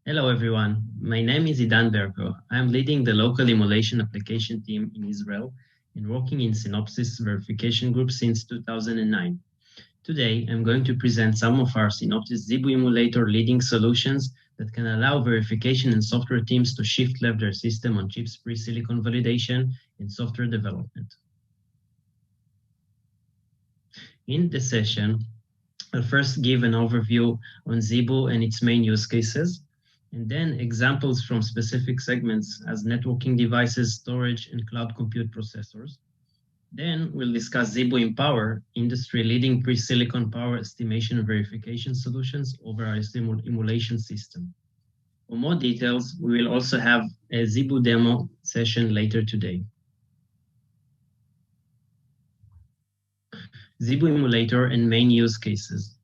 Hello, everyone. My name is Idan Berko. I'm leading the local emulation application team in Israel and working in Synopsys verification group since 2009. Today, I'm going to present some of our Synopsys ZeBu emulator leading solutions that can allow verification and software teams to shift left their system on chips pre-silicon validation and software development. In the session, I'll first give an overview on ZeBu and its main use cases, and then examples from specific segments as networking devices, storage, and cloud compute processors. Then we'll discuss ZeBu Empower, industry-leading pre-silicon power estimation and verification solutions over our emulation system. For more details, we will also have a ZeBu demo session later today. ZeBu emulator and main use cases.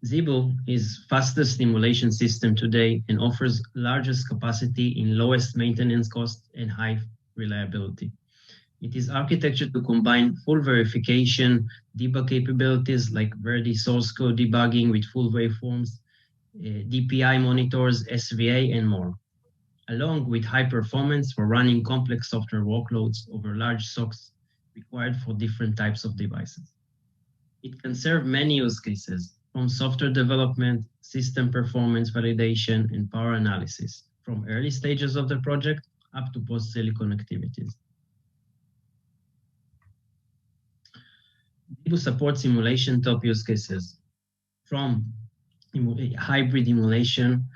ZeBu is fastest emulation system today and offers largest capacity in lowest maintenance cost and high reliability. It is architectured to combine full verification, debug capabilities like Verdi source code debugging with full waveforms, DPI monitors, SVA, and more, along with high performance for running complex software workloads over large SoCs required for different types of devices. It can serve many use cases, from software development, system performance validation, and power analysis, from early stages of the project up to post-silicon activities. ZeBu supports emulation top use cases, from hybrid emulation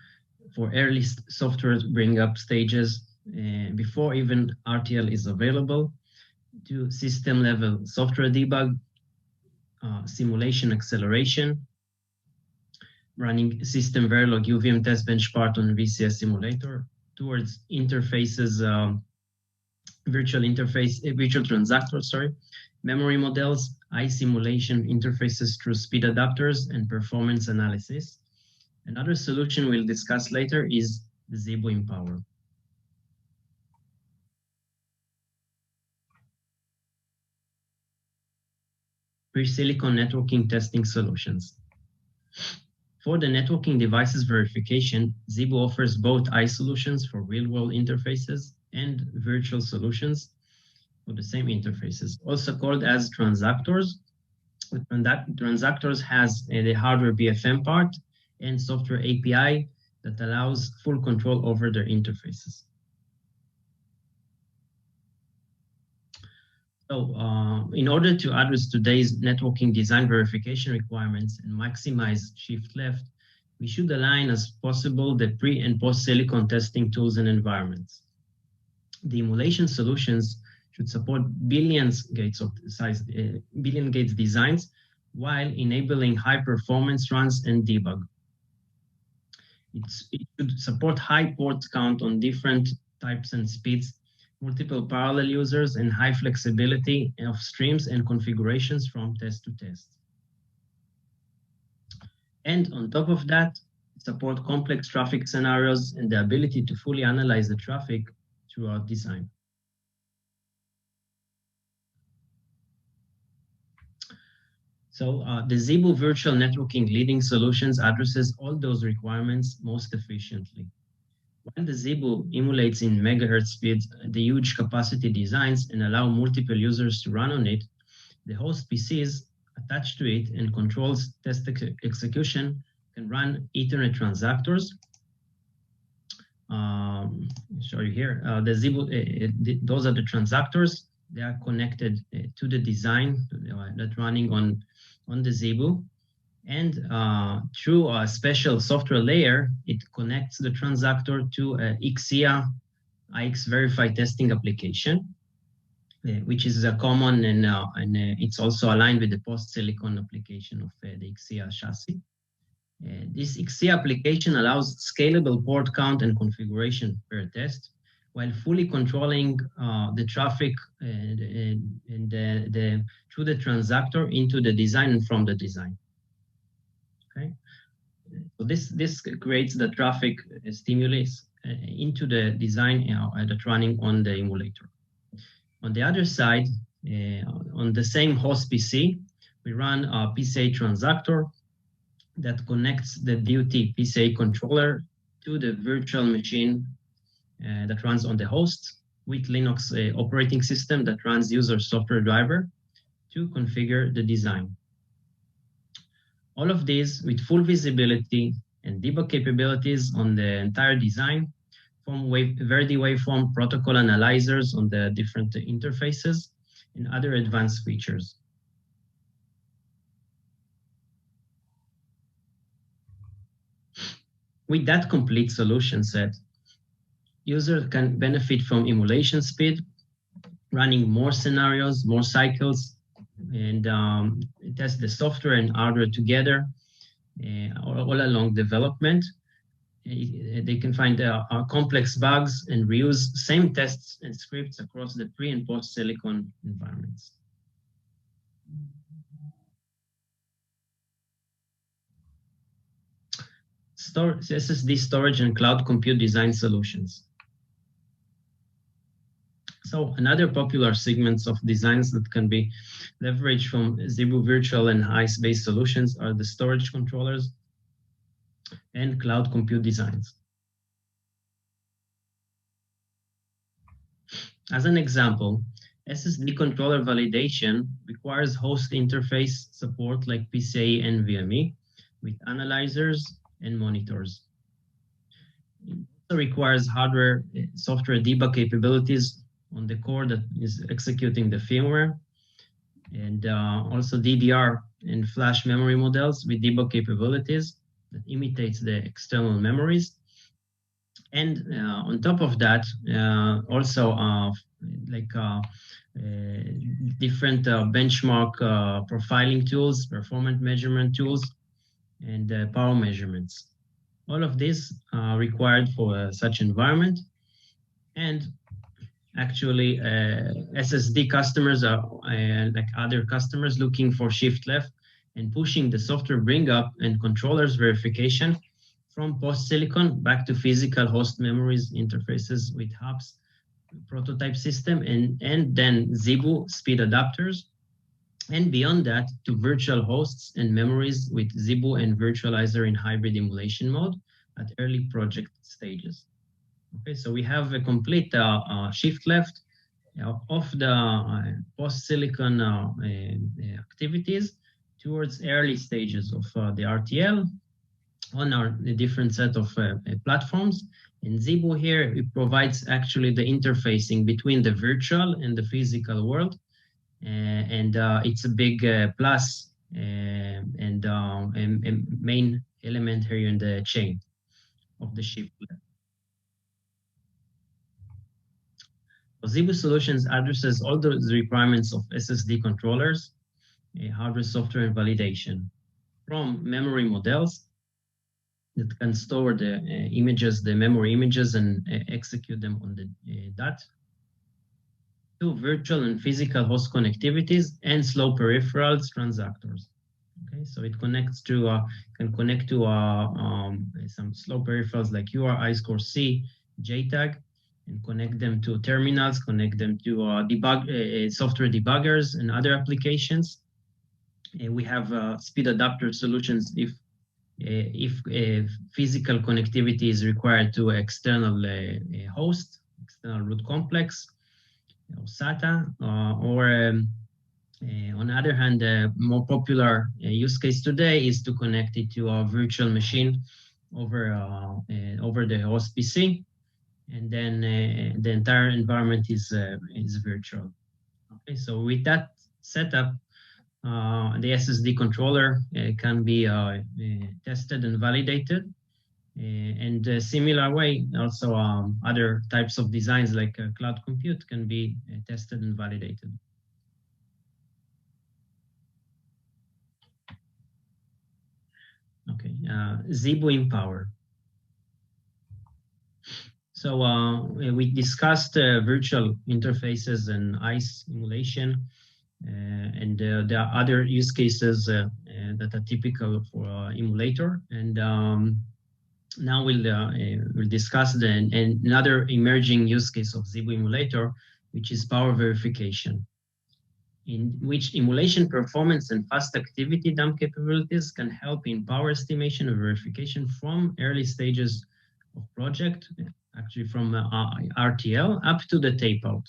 for early software bring-up stages before even RTL is available, to system-level software debug, simulation acceleration, running system Verilog UVM Testbench part on VCS simulator, towards interfaces, virtual transactors, memory models, simulation interfaces through speed adapters, and performance analysis. Another solution we'll discuss later is the ZeBu Empower. Pre-silicon networking testing solutions. For the networking devices verification, ZeBu offers both solutions for real-world interfaces and virtual solutions for the same interfaces, also called as transactors. Transactors has the hardware BFM part and software API that allows full control over their interfaces. So in order to address today's networking design verification requirements and maximize shift left, we should align as possible the pre and post silicon testing tools and environments. The emulation solutions should support billion gates designs while enabling high performance runs and debug. It should support high port count on different types and speeds, multiple parallel users, and high flexibility of streams and configurations from test to test. And on top of that, support complex traffic scenarios and the ability to fully analyze the traffic throughout design. So the ZeBu virtual networking leading solutions addresses all those requirements most efficiently. While the ZeBu emulates in megahertz speeds the huge capacity designs and allow multiple users to run on it, the host PCs attached to it and controls test execution can run Ethernet transactors. I'll show you here. The ZeBu, those are the transactors. They are connected to the design that's running on the ZeBu. And through a special software layer, it connects the transactor to a IXIA, IX Verify testing application, which is a common and it's also aligned with the post-silicon application of the IXIA chassis. This IXIA application allows scalable port count and configuration per test, while fully controlling the traffic through the transactor into the design and from the design. Okay, so this creates the traffic stimulus into the design that's running on the emulator. On the other side, on the same host PC, we run a PCA transactor that connects the DUT PCI controller to the virtual machine that runs on the host with Linux operating system that runs user software driver to configure the design. All of these with full visibility and debug capabilities on the entire design, from Verdi waveform protocol analyzers on the different interfaces, and other advanced features. With that complete solution set, users can benefit from emulation speed, running more scenarios, more cycles, and test the software and hardware together all along development. They can find complex bugs and reuse same tests and scripts across the pre and post silicon environments. SSD storage and cloud compute design solutions. So another popular segments of designs that can be leveraged from ZeBu virtual and ICE-based solutions are the storage controllers and cloud compute designs. As an example, SSD controller validation requires host interface support like PCIe and NVMe with analyzers and monitors. It also requires hardware software debug capabilities on the core that is executing the firmware, and also DDR and flash memory models with debug capabilities that imitates the external memories. And on top of that, also different benchmark profiling tools, performance measurement tools, and power measurements. All of this are required for such environment. And actually, SSD customers are like other customers looking for shift left and pushing the software bring up and controllers verification from post silicon back to physical host memories interfaces with hubs, prototype system, and then ZeBu speed adapters. And beyond that, to virtual hosts and memories with ZeBu and virtualizer in hybrid emulation mode at early project stages. Okay, so we have a complete shift left of the post-silicon activities towards early stages of the RTL on our different set of platforms. And ZeBu here, it provides actually the interfacing between the virtual and the physical world. And it's a big plus and main element here in the chain of the shift left. ZeBu Solutions addresses all those requirements of SSD controllers, hardware, software, and validation, from memory models that can store the images, the memory images, and execute them on the DAT, to virtual and physical host connectivities and slow peripherals transactors. Okay, so it connects to can connect to some slow peripherals like UART, JTAG, and connect them to terminals, connect them to software debuggers and other applications. We have speed adapter solutions if physical connectivity is required to external host, external root complex, or SATA, or on the other hand, the more popular use case today is to connect it to a virtual machine over the host PC, and then the entire environment is virtual. Okay, so with that setup, the SSD controller can be tested and validated. And a similar way, also other types of designs like cloud compute can be tested and validated. Okay, ZeBu Empower. So we discussed virtual interfaces and ICE emulation, and there are other use cases that are typical for emulator. And now we'll discuss another emerging use case of ZeBu emulator, which is power verification. in which emulation performance and fast activity dump capabilities can help in power estimation and verification from early stages of project, actually from RTL up to the tape out.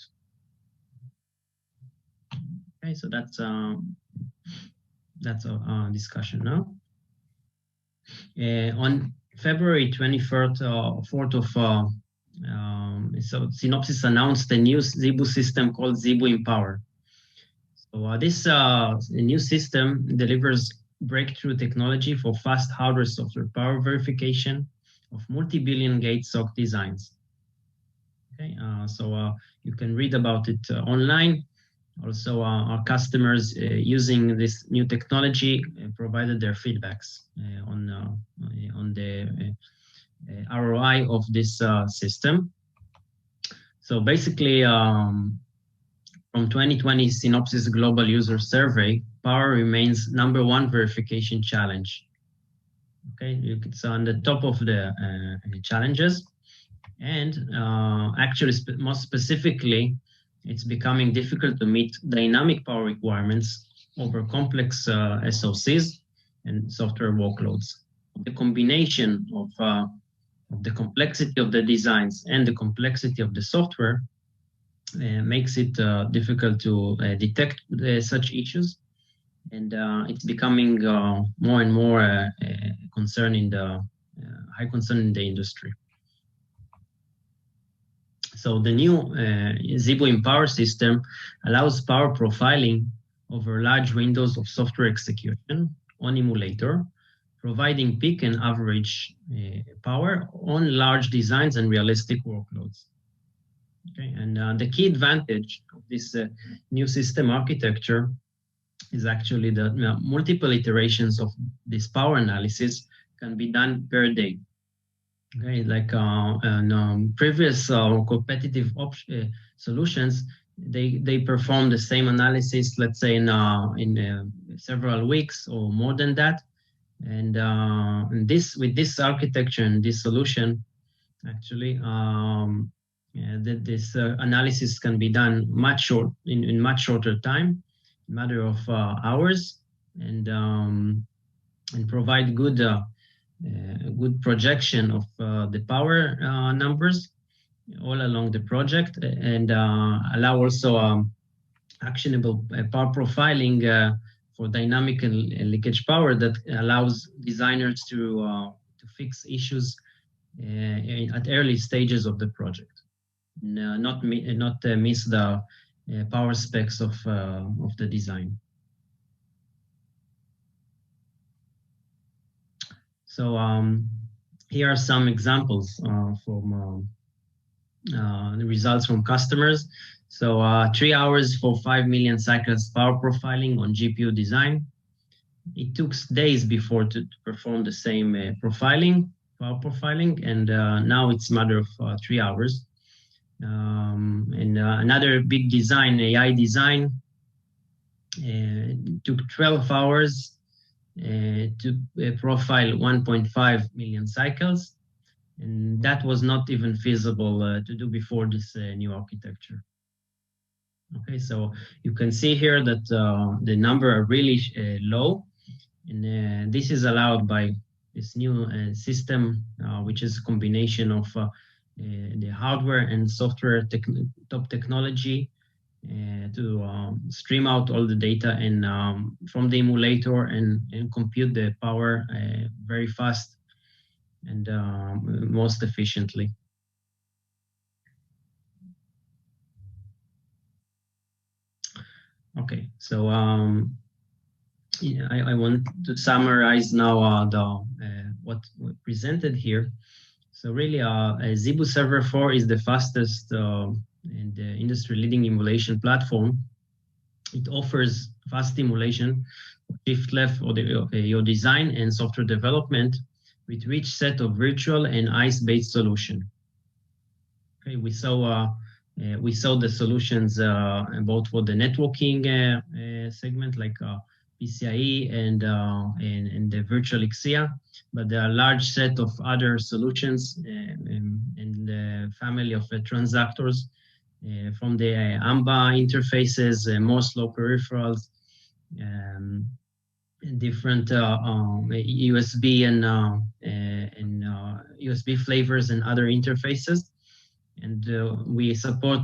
Okay, so that's a discussion now. On February 24th, so Synopsys announced a new ZeBu system called ZeBu Empower. So this new system delivers breakthrough technology for fast hardware software power verification of multi-billion gate SoC designs. Okay, so you can read about it online. Also, our customers using this new technology provided their feedbacks on the ROI of this system. So basically, from 2020 Synopsys Global User Survey, power remains #1 verification challenge. Okay, it's on the top of the challenges, and actually, most specifically, it's becoming difficult to meet dynamic power requirements over complex SoCs and software workloads. The combination of the complexity of the designs and the complexity of the software makes it difficult to detect such issues, and it's becoming more and more concern in the high concern in the industry. So the new ZeBu Empower system allows power profiling over large windows of software execution on emulator, providing peak and average power on large designs and realistic workloads. Okay, and the key advantage of this new system architecture is actually that multiple iterations of this power analysis can be done per day. Okay, like previous competitive solutions, they perform the same analysis, let's say in several weeks or more than that. And with this architecture and this solution, actually, this analysis can be done in much shorter time, a matter of hours, and provide good projection of the power numbers all along the project, and allow also actionable power profiling for dynamic and leakage power that allows designers to fix issues at early stages of the project, not miss the power specs of the design. So here are some examples from the results from customers. So 3 hours for 5 million cycles power profiling on GPU design. It took days before to perform the same power profiling, and now it's a matter of 3 hours. And another big design, AI design, took 12 hours to profile 1.5 million cycles, and that was not even feasible to do before this new architecture. Okay, so you can see here that the number are really low, and this is allowed by this new system, which is a combination of the hardware and software top technology to stream out all the data and from the emulator and compute the power very fast and most efficiently. Okay, so I want to summarize now what we presented here. So really, ZeBu Server 4 is the fastest and industry-leading emulation platform. It offers fast emulation, shift left or your design and software development with rich set of virtual and ICE-based solution. Okay, we saw the solutions both for the networking segment like PCIe and the virtual Xia, but there are a large set of other solutions in the family of transactors from the AMBA interfaces, more slow peripherals, different USB and USB flavors and other interfaces. And we support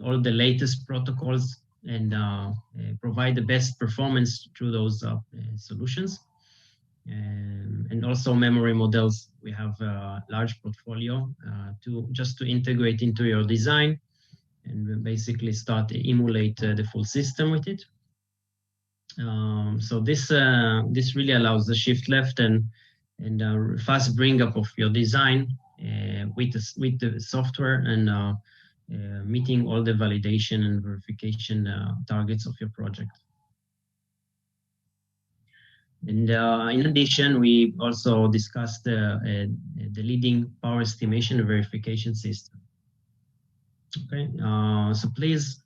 all the latest protocols and provide the best performance through those solutions. And also memory models. We have a large portfolio to integrate into your design and basically start to emulate the full system with it. So this really allows the shift left and fast bring up of your design with the software and meeting all the validation and verification targets of your project. And in addition, we also discussed the leading power estimation and verification system. Okay, so please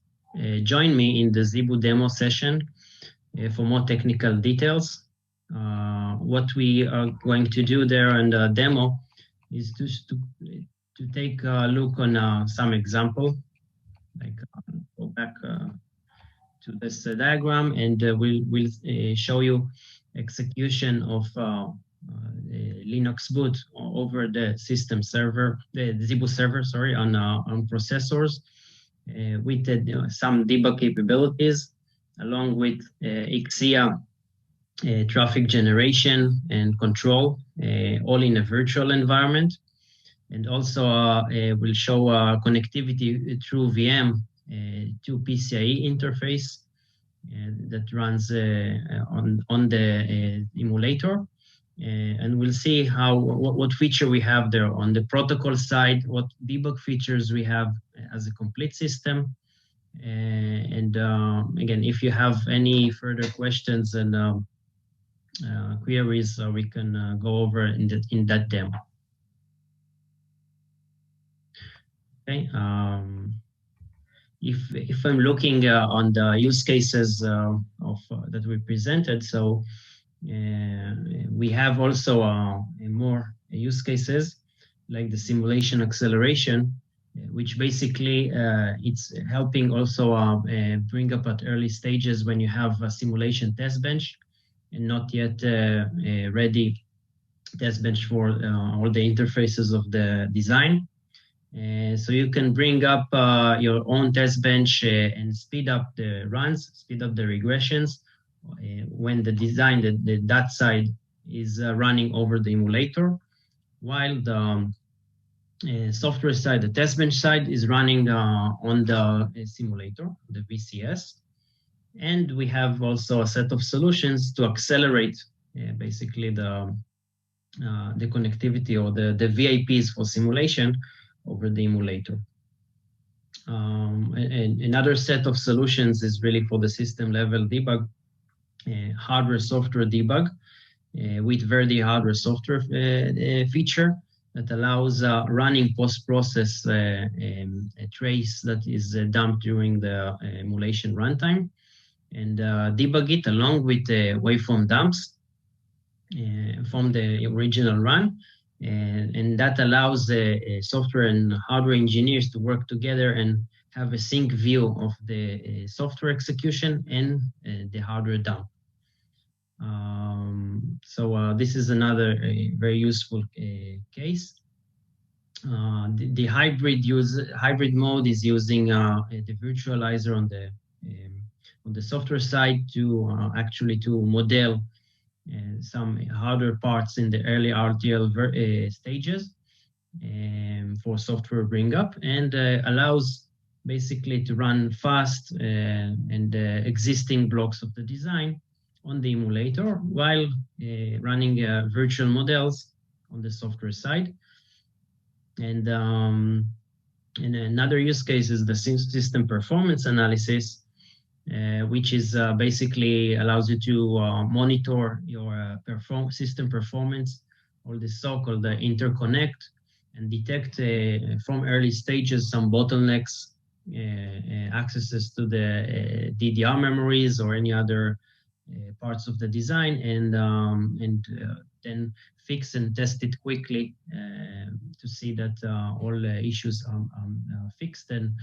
join me in the ZeBu demo session for more technical details. What we are going to do there in the demo is to take a look on some example, like go back to this diagram, and we'll show you execution of Linux boot over the system server, the ZeBu server, sorry, on processors with some debug capabilities, along with XIA traffic generation and control, all in a virtual environment. And also we'll show connectivity through VM to PCIe interface that runs on the emulator. And we'll see what feature we have there on the protocol side, what debug features we have as a complete system. And again, if you have any further questions and queries, we can go over in that demo. Okay. If I'm looking on the use cases that we presented, so we have also more use cases like the simulation acceleration, which basically it's helping also bring up at early stages when you have a simulation test bench and not yet ready test bench for all the interfaces of the design. So you can bring up your own test bench and speed up the runs, speed up the regressions when the design, that side is running over the emulator, while the software side, the test bench side, is running on the simulator, the VCS. And we have also a set of solutions to accelerate basically the connectivity or the VIPs for simulation over the emulator. And another set of solutions is really for the system level debug, hardware software debug with Verdi hardware software feature that allows running post-process a trace that is dumped during the emulation runtime, and debug it along with the waveform dumps from the original run. And that allows the software and hardware engineers to work together and have a sync view of the software execution and the hardware dump. So this is another very useful case. The hybrid mode is using the virtualizer on the software side to actually to model some hardware parts in the early RTL stages for software bring up, and allows basically to run fast and existing blocks of the design on the emulator while running virtual models on the software side. And another use case is the system performance analysis, which is basically allows you to monitor your system performance, or the so-called interconnect, and detect from early stages some bottlenecks, accesses to the DDR memories or any other parts of the design, and then fix and test it quickly to see that all issues are fixed, and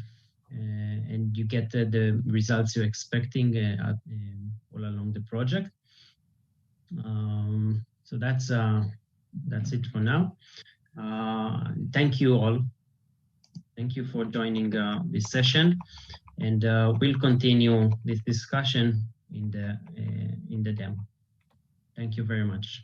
and you get the results you're expecting all along the project. So that's it for now. Thank you all. Thank you for joining this session, and we'll continue this discussion in the demo. Thank you very much.